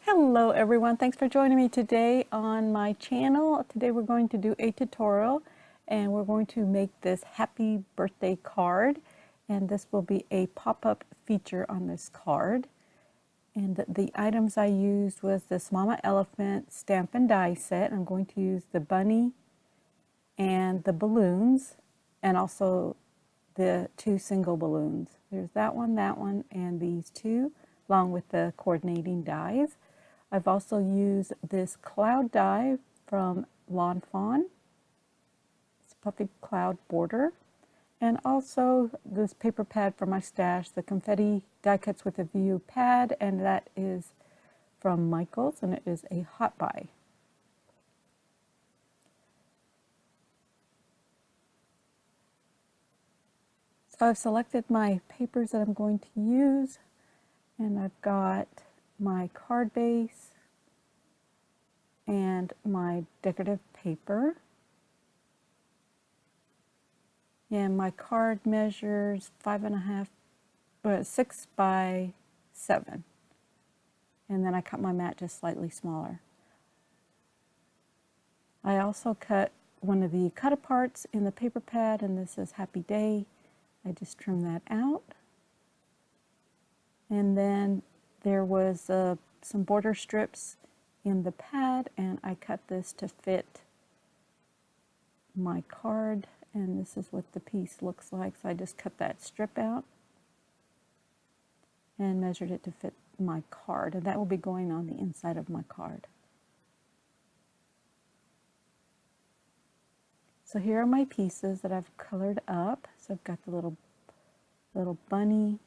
Hello everyone, thanks for joining me today on my channel. Today we're going to do a tutorial and we're going to make this happy birthday card, and this will be a pop-up feature on this card. And the items I used was this Mama Elephant stamp and die set. I'm going to use the bunny and the balloons and also the two single balloons. There's that one, and these two, along with the coordinating dies. I've also used this cloud die from Lawn Fawn. It's a puffy cloud border. And also this paper pad for my stash, the confetti die cuts with a view pad, and that is from Michaels, and it is a hot buy. So I've selected my papers that I'm going to use, and I've got my card base and my decorative paper. And my card measures 6 by 7. And then I cut my mat just slightly smaller. I also cut one of the cut-aparts in the paper pad, and this is Happy Day. I just trimmed that out. And then there was some border strips in the pad, and I cut this to fit my card, and this is what the piece looks like. So I just cut that strip out and measured it to fit my card, and that will be going on the inside of my card. So here are my pieces that I've colored up. So I've got the little bunny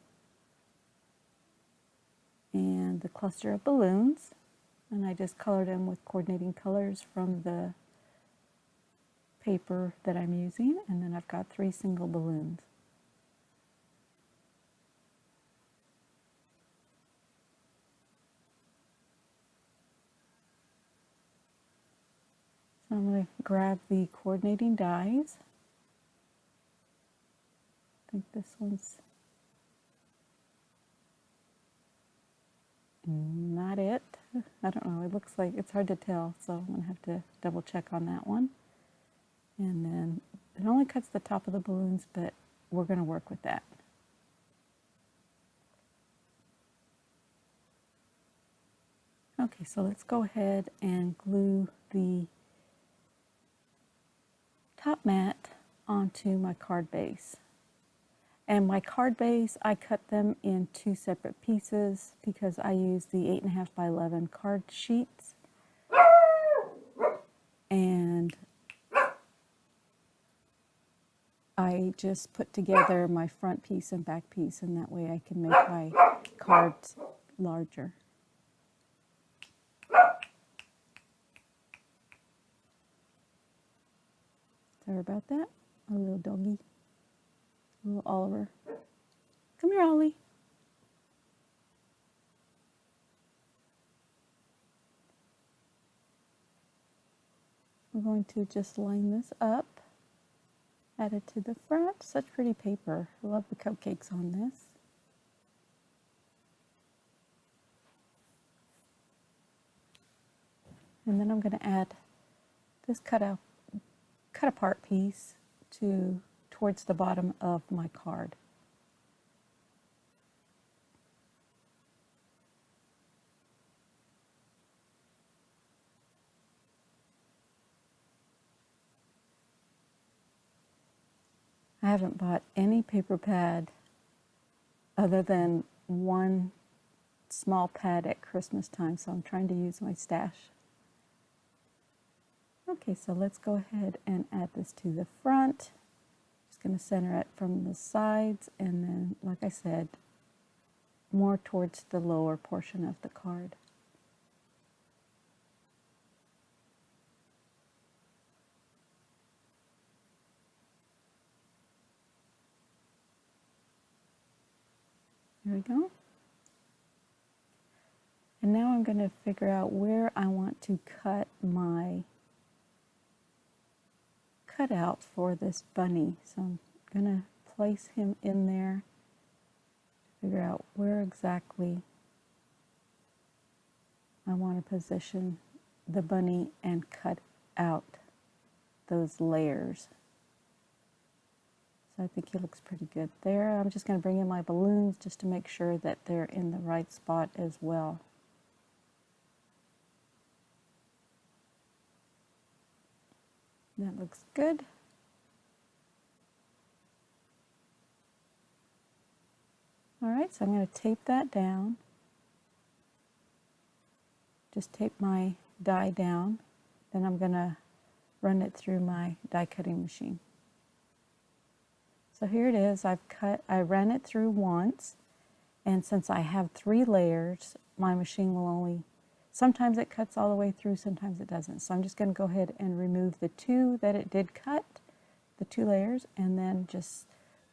and the cluster of balloons, and I just colored them with coordinating colors from the paper that I'm using, and then I've got 3 single balloons. So I'm going to grab the coordinating dies. I think this one's not it. I don't know, it looks like, it's hard to tell, so I'm going to have to double check on that one. And then it only cuts the top of the balloons, but we're going to work with that. Okay, so let's go ahead and glue the top mat onto my card base. And my card base, I cut them in 2 separate pieces because I use the 8.5 by 11 card sheets. And I just put together my front piece and back piece, and that way I can make my cards larger. Sorry about that. A little doggy. Little Oliver. Come here, Ollie. We're going to just line this up. Add it to the front. Such pretty paper. I love the cupcakes on this. And then I'm going to add this cut apart piece towards the bottom of my card. I haven't bought any paper pad other than one small pad at Christmas time, so I'm trying to use my stash. Okay, so let's go ahead and add this to the front. Just going to center it from the sides, and then, like I said, more towards the lower portion of the card. There we go. And now I'm going to figure out where I want to cut my cutout for this bunny. So I'm going to place him in there, figure out where exactly I want to position the bunny and cut out those layers. So I think he looks pretty good there. I'm just going to bring in my balloons just to make sure that they're in the right spot as well. That looks good. All right, so I'm going to tape that down. Just tape my die down. Then I'm going to run it through my die cutting machine. So here it is. I ran it through once, and since I have 3 layers, my machine will only, sometimes it cuts all the way through, sometimes it doesn't. So I'm just going to go ahead and remove the 2 that it did cut, the 2 layers, and then just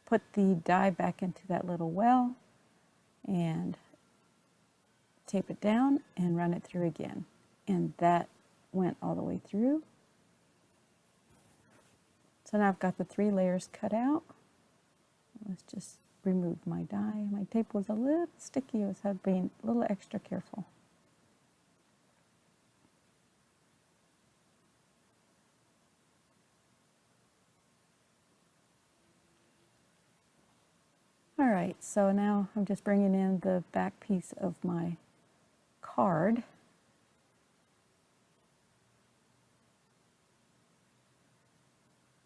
put the die back into that little well and tape it down and run it through again. And that went all the way through. So now I've got the 3 layers cut out. Let's just remove my die. My tape was a little sticky, I was being a little extra careful. All right, so now I'm just bringing in the back piece of my card.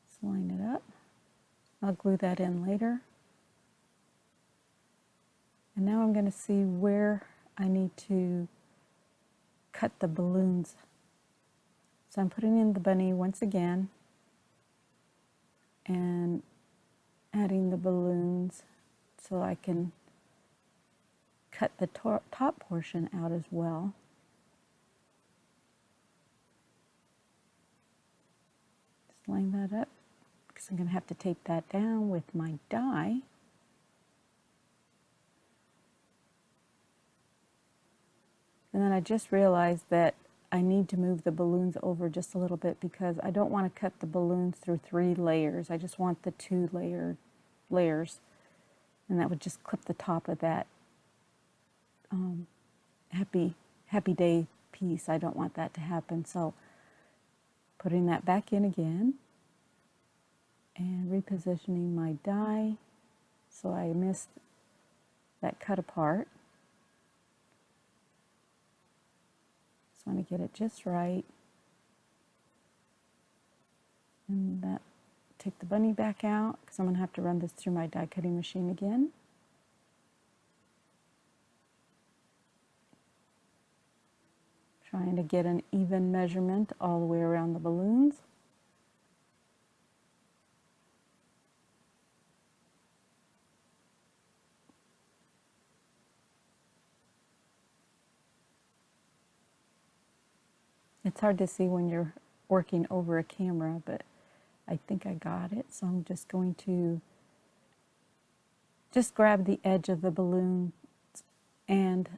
Let's line it up. I'll glue that in later. And now I'm going to see where I need to cut the balloons. So I'm putting in the bunny once again and adding the balloons so I can cut the top portion out as well. Just line that up because I'm going to have to tape that down with my die. And then I just realized that I need to move the balloons over just a little bit because I don't want to cut the balloons through 3 layers. I just want the 2 layers. And that would just clip the top of that happy day piece. I don't want that to happen. So putting that back in again and repositioning my die so I missed that cut apart. Just want to get it just right. And that, take the bunny back out because I'm going to have to run this through my die cutting machine again. Trying to get an even measurement all the way around the balloons. It's hard to see when you're working over a camera, but I think I got it. So I'm just going to just grab the edge of the balloon and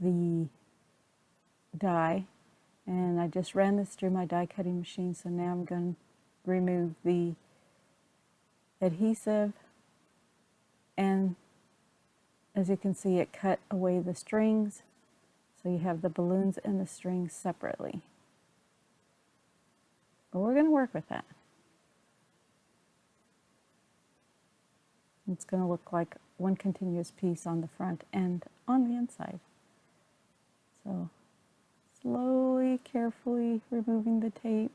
the die, and I just ran this through my die cutting machine. So now I'm going to remove the adhesive, and as you can see, it cut away the strings, so you have the balloons and the strings separately. But we're going to work with that. It's going to look like one continuous piece on the front and on the inside. So slowly, carefully removing the tape.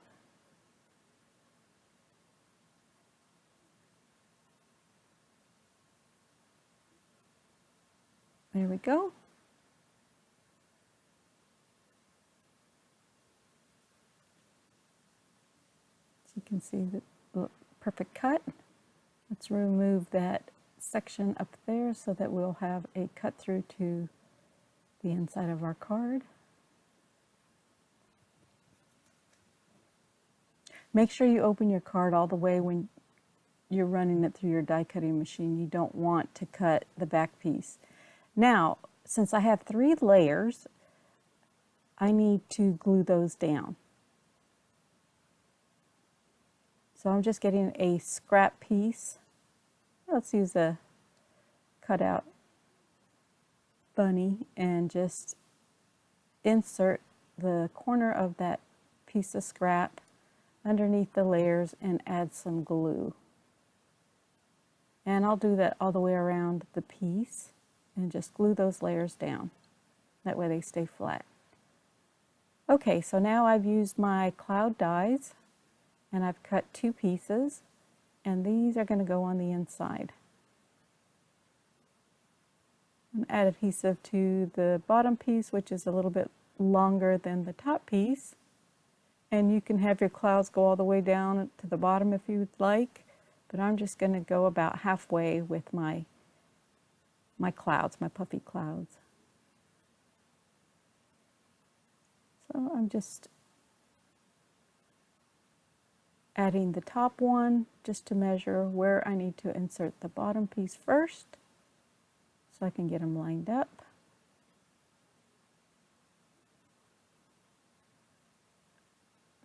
There we go. So you can see the perfect cut. Let's remove that section up there so that we'll have a cut through to the inside of our card. Make sure you open your card all the way when you're running it through your die cutting machine. You don't want to cut the back piece. Now, since I have 3 layers, I need to glue those down. So I'm just getting a scrap piece. Let's use a cutout bunny and just insert the corner of that piece of scrap underneath the layers and add some glue. And I'll do that all the way around the piece and just glue those layers down. That way they stay flat. Okay, so now I've used my cloud dies and I've cut 2 pieces, and these are going to go on the inside. And add adhesive to the bottom piece, which is a little bit longer than the top piece. And you can have your clouds go all the way down to the bottom if you'd like, but I'm just going to go about halfway with my clouds, my puffy clouds. So I'm just adding the top one just to measure where I need to insert the bottom piece first so I can get them lined up.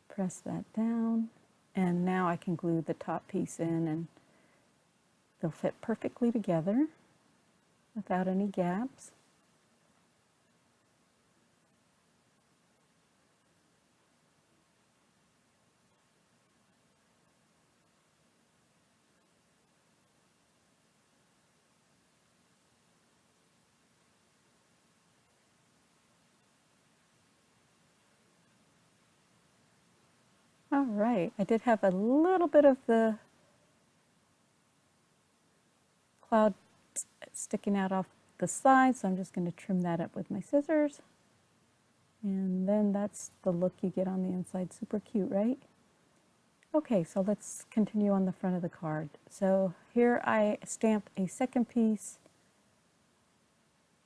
Press that down, and now I can glue the top piece in and they'll fit perfectly together without any gaps. All right, I did have a little bit of the cloud sticking out off the side, so I'm just going to trim that up with my scissors. And then that's the look you get on the inside. Super cute, right? Okay, so let's continue on the front of the card. So here I stamped a second piece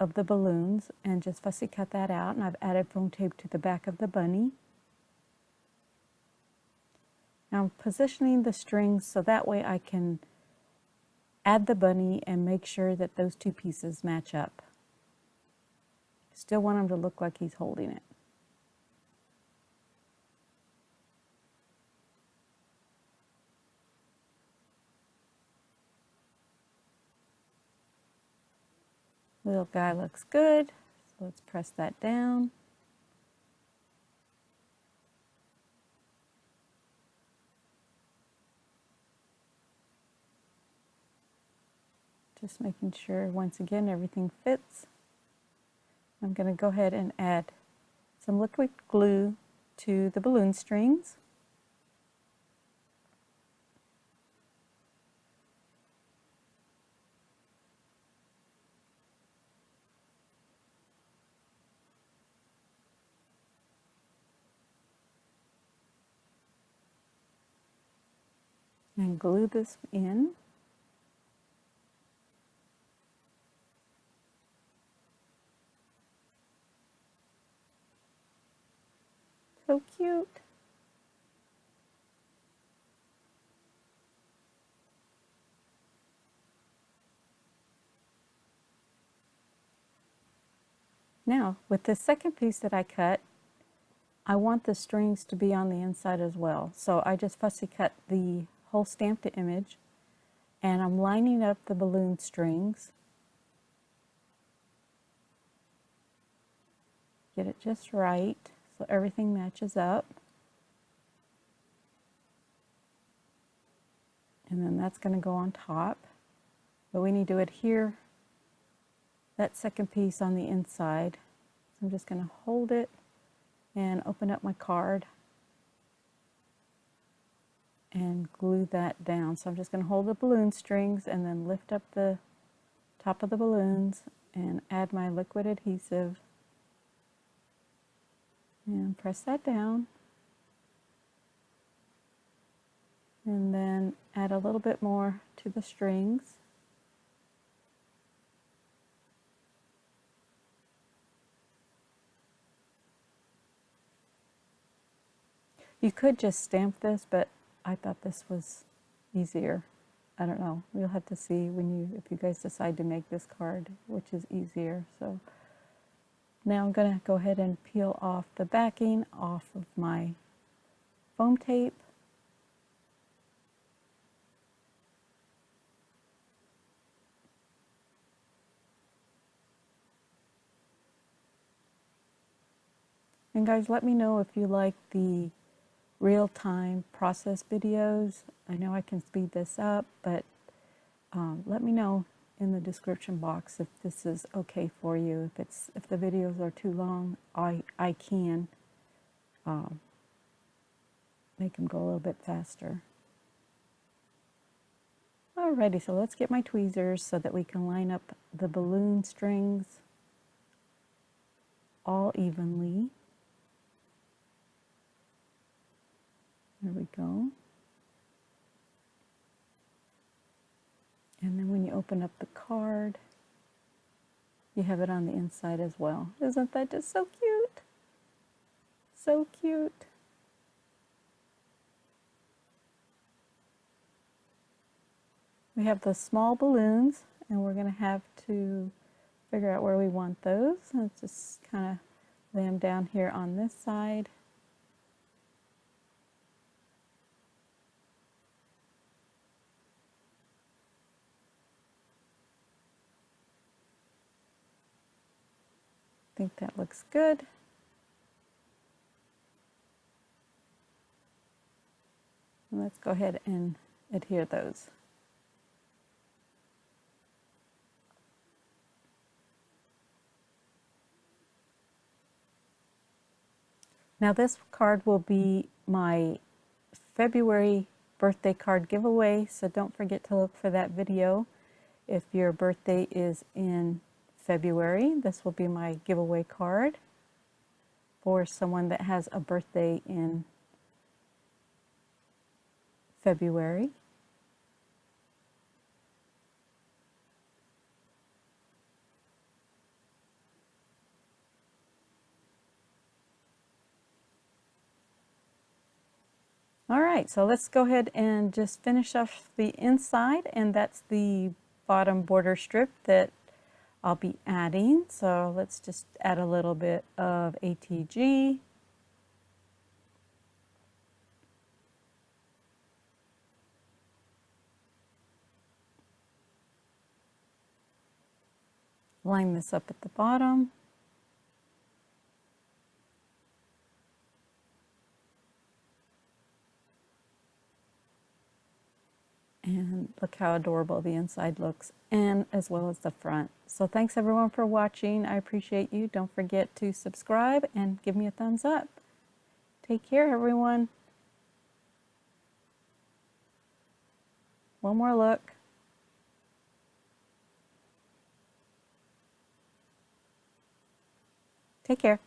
of the balloons and just fussy cut that out, and I've added foam tape to the back of the bunny. Now I'm positioning the strings so that way I can add the bunny and make sure that those 2 pieces match up. Still want him to look like he's holding it. Little guy looks good, so let's press that down. Just making sure, once again, everything fits. I'm going to go ahead and add some liquid glue to the balloon strings. And glue this in. So cute. Now, with the second piece that I cut, I want the strings to be on the inside as well. So I just fussy cut the whole stamped image, and I'm lining up the balloon strings. Get it just right so everything matches up. And then that's going to go on top. But we need to adhere that second piece on the inside. So I'm just going to hold it and open up my card and glue that down. So I'm just going to hold the balloon strings and then lift up the top of the balloons and add my liquid adhesive and press that down. And then add a little bit more to the strings. You could just stamp this, but I thought this was easier. I don't know. You'll have to see if you guys decide to make this card, which is easier. So now I'm going to go ahead and peel off the backing off of my foam tape. And guys, let me know if you like the real-time process videos. I know I can speed this up, but let me know in the description box if this is okay for you. If the videos are too long, I can make them go a little bit faster. Alrighty, so let's get my tweezers so that we can line up the balloon strings all evenly. There we go. And then when you open up the card, you have it on the inside as well. Isn't that just so cute? So cute. We have the small balloons, and we're going to have to figure out where we want those. Let's just kind of lay them down here on this side. I think that looks good. And let's go ahead and adhere those. Now this card will be my February birthday card giveaway, so don't forget to look for that video. If your birthday is in February, this will be my giveaway card for someone that has a birthday in February. All right, so let's go ahead and just finish off the inside, and that's the bottom border strip that I'll be adding. So let's just add a little bit of ATG. Line this up at the bottom. And look how adorable the inside looks, and as well as the front. So thanks everyone for watching. I appreciate you. Don't forget to subscribe and give me a thumbs up. Take care, everyone. One more look. Take care.